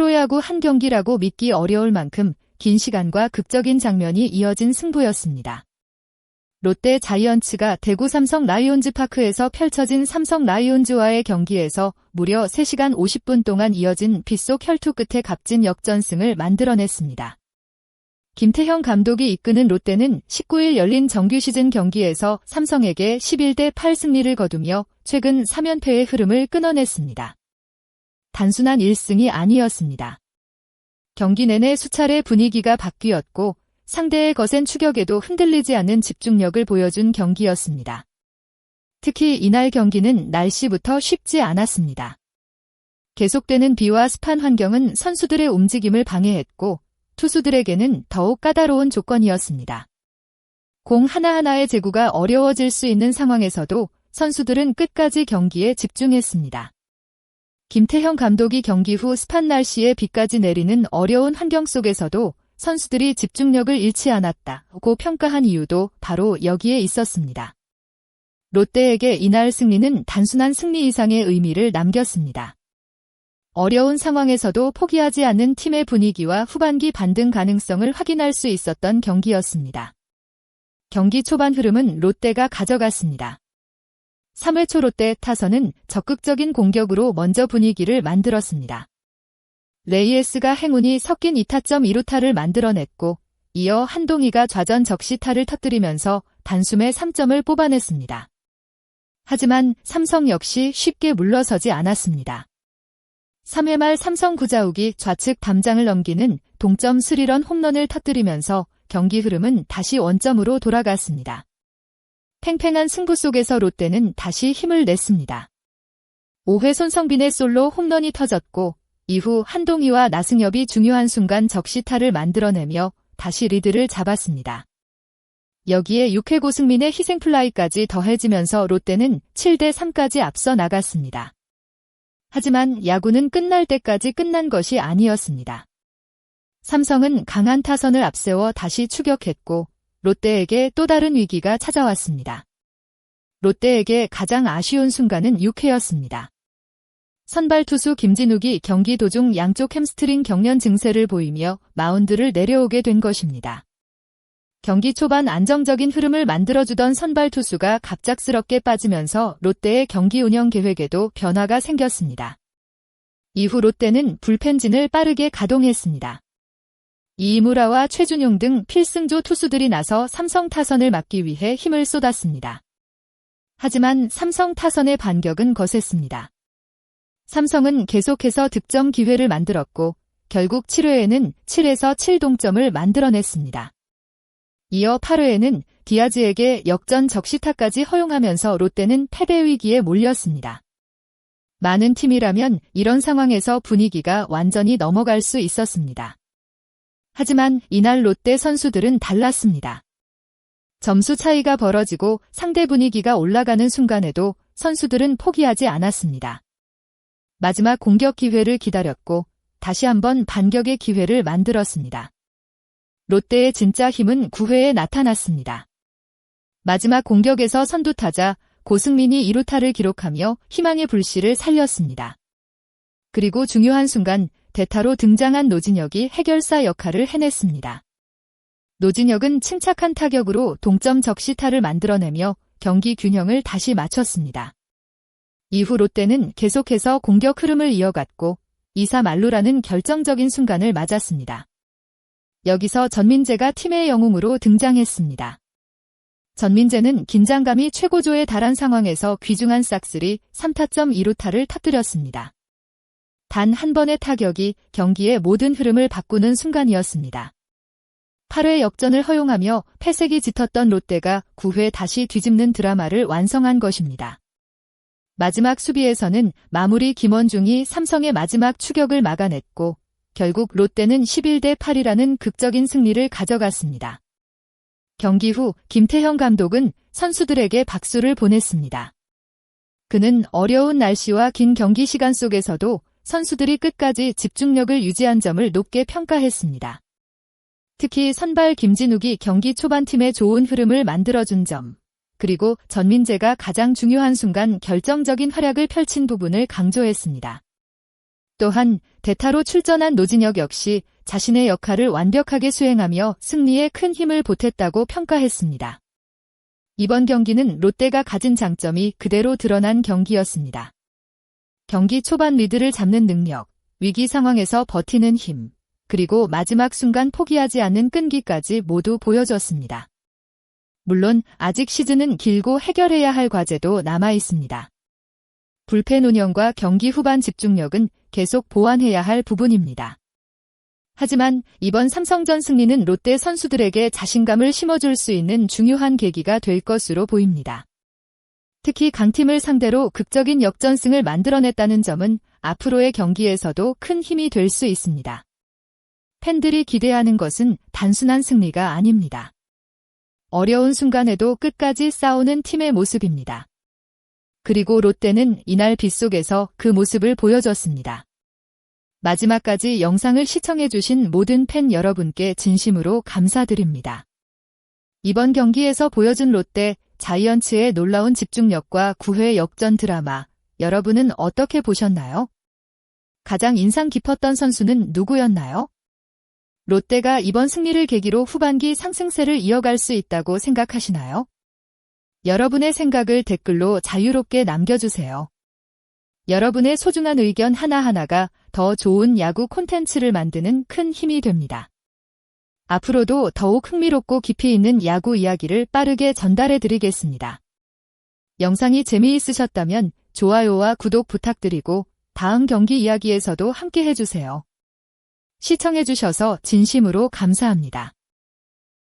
프로야구 한 경기라고 믿기 어려울 만큼 긴 시간과 극적인 장면이 이어진 승부였습니다. 롯데 자이언츠가 대구 삼성 라이온즈 파크에서 펼쳐진 삼성 라이온즈와의 경기에서 무려 3시간 50분 동안 이어진 빗속 혈투 끝에 값진 역전승을 만들어냈습니다. 김태형 감독이 이끄는 롯데는 19일 열린 정규 시즌 경기에서 삼성에게 11대8 승리를 거두며 최근 3연패의 흐름을 끊어냈습니다. 단순한 1승이 아니었습니다. 경기 내내 수차례 분위기가 바뀌었고 상대의 거센 추격에도 흔들리지 않는 집중력을 보여준 경기였습니다. 특히 이날 경기는 날씨부터 쉽지 않았습니다. 계속되는 비와 습한 환경은 선수들의 움직임을 방해했고 투수들에게는 더욱 까다로운 조건이었습니다. 공 하나하나의 제구가 어려워질 수 있는 상황에서도 선수들은 끝까지 경기에 집중했습니다. 김태형 감독이 경기 후 습한 날씨에 비까지 내리는 어려운 환경 속에서도 선수들이 집중력을 잃지 않았다고 평가한 이유도 바로 여기에 있었습니다. 롯데에게 이날 승리는 단순한 승리 이상의 의미를 남겼습니다. 어려운 상황에서도 포기하지 않는 팀의 분위기와 후반기 반등 가능성을 확인할 수 있었던 경기였습니다. 경기 초반 흐름은 롯데가 가져갔습니다. 3회 초 롯데 타선은 적극적인 공격으로 먼저 분위기를 만들었습니다. 레이에스가 행운이 섞인 2타점 2루타를 만들어냈고 이어 한동희가 좌전 적시타를 터뜨리면서 단숨에 3점을 뽑아냈습니다. 하지만 삼성 역시 쉽게 물러서지 않았습니다. 3회 말 삼성 구자욱이 좌측 담장을 넘기는 동점 3런 홈런을 터뜨리면서 경기 흐름은 다시 원점으로 돌아갔습니다. 팽팽한 승부 속에서 롯데는 다시 힘을 냈습니다. 5회 손성빈의 솔로 홈런이 터졌고 이후 한동희와 나승엽이 중요한 순간 적시타를 만들어내며 다시 리드를 잡았습니다. 여기에 6회 고승민의 희생플라이까지 더해지면서 롯데는 7대3까지 앞서 나갔습니다. 하지만 야구는 끝날 때까지 끝난 것이 아니었습니다. 삼성은 강한 타선을 앞세워 다시 추격했고 롯데에게 또 다른 위기가 찾아왔습니다. 롯데에게 가장 아쉬운 순간은 6회였습니다. 선발 투수 김진욱이 경기 도중 양쪽 햄스트링 경련 증세를 보이며 마운드를 내려오게 된 것입니다. 경기 초반 안정적인 흐름을 만들어주던 선발 투수가 갑작스럽게 빠지면서 롯데의 경기 운영 계획에도 변화가 생겼습니다. 이후 롯데는 불펜진을 빠르게 가동했습니다. 이무라와 최준용 등 필승조 투수들이 나서 삼성 타선을 막기 위해 힘을 쏟았습니다. 하지만 삼성 타선의 반격은 거셌습니다. 삼성은 계속해서 득점 기회를 만들었고 결국 7회에는 7에서 7 동점을 만들어냈습니다. 이어 8회에는 디아즈에게 역전 적시타까지 허용하면서 롯데는 패배 위기에 몰렸습니다. 많은 팀이라면 이런 상황에서 분위기가 완전히 넘어갈 수 있었습니다. 하지만 이날 롯데 선수들은 달랐습니다. 점수 차이가 벌어지고 상대 분위기가 올라가는 순간에도 선수들은 포기하지 않았습니다. 마지막 공격 기회를 기다렸고 다시 한번 반격의 기회를 만들었습니다. 롯데의 진짜 힘은 9회에 나타났습니다. 마지막 공격에서 선두타자 고승민이 2루타를 기록하며 희망의 불씨를 살렸습니다. 그리고 중요한 순간 대타로 등장한 노진혁이 해결사 역할을 해냈습니다. 노진혁은 침착한 타격으로 동점 적시타를 만들어내며 경기 균형을 다시 맞췄습니다. 이후 롯데는 계속해서 공격 흐름을 이어갔고 2사 만루라는 결정적인 순간을 맞았습니다. 여기서 전민재가 팀의 영웅으로 등장했습니다. 전민재는 긴장감이 최고조에 달한 상황에서 귀중한 싹쓸이 3타점 2루타를 터뜨렸습니다. 단 한 번의 타격이 경기의 모든 흐름을 바꾸는 순간이었습니다. 8회 역전을 허용하며 패색이 짙었던 롯데가 9회 다시 뒤집는 드라마를 완성한 것입니다. 마지막 수비에서는 마무리 김원중이 삼성의 마지막 추격을 막아냈고 결국 롯데는 11대8이라는 극적인 승리를 가져갔습니다. 경기 후 김태형 감독은 선수들에게 박수를 보냈습니다. 그는 어려운 날씨와 긴 경기 시간 속에서도 선수들이 끝까지 집중력을 유지한 점을 높게 평가했습니다. 특히 선발 김진욱이 경기 초반 팀의 좋은 흐름을 만들어준 점, 그리고 전민재가 가장 중요한 순간 결정적인 활약을 펼친 부분을 강조했습니다. 또한 대타로 출전한 노진혁 역시 자신의 역할을 완벽하게 수행하며 승리에 큰 힘을 보탰다고 평가했습니다. 이번 경기는 롯데가 가진 장점이 그대로 드러난 경기였습니다. 경기 초반 리드를 잡는 능력, 위기 상황에서 버티는 힘, 그리고 마지막 순간 포기하지 않는 끈기까지 모두 보여줬습니다. 물론 아직 시즌은 길고 해결해야 할 과제도 남아 있습니다. 불펜 운영과 경기 후반 집중력은 계속 보완해야 할 부분입니다. 하지만 이번 삼성전 승리는 롯데 선수들에게 자신감을 심어줄 수 있는 중요한 계기가 될 것으로 보입니다. 특히 강팀을 상대로 극적인 역전승을 만들어냈다는 점은 앞으로의 경기에서도 큰 힘이 될 수 있습니다. 팬들이 기대하는 것은 단순한 승리가 아닙니다. 어려운 순간에도 끝까지 싸우는 팀의 모습입니다. 그리고 롯데는 이날 빗속에서 그 모습을 보여줬습니다. 마지막까지 영상을 시청해주신 모든 팬 여러분께 진심으로 감사드립니다. 이번 경기에서 보여준 롯데, 자이언츠의 놀라운 집중력과 9회 역전 드라마, 여러분은 어떻게 보셨나요? 가장 인상 깊었던 선수는 누구였나요? 롯데가 이번 승리를 계기로 후반기 상승세를 이어갈 수 있다고 생각하시나요? 여러분의 생각을 댓글로 자유롭게 남겨주세요. 여러분의 소중한 의견 하나하나가 더 좋은 야구 콘텐츠를 만드는 큰 힘이 됩니다. 앞으로도 더욱 흥미롭고 깊이 있는 야구 이야기를 빠르게 전달해 드리겠습니다. 영상이 재미있으셨다면 좋아요와 구독 부탁드리고 다음 경기 이야기에서도 함께 해주세요. 시청해주셔서 진심으로 감사합니다.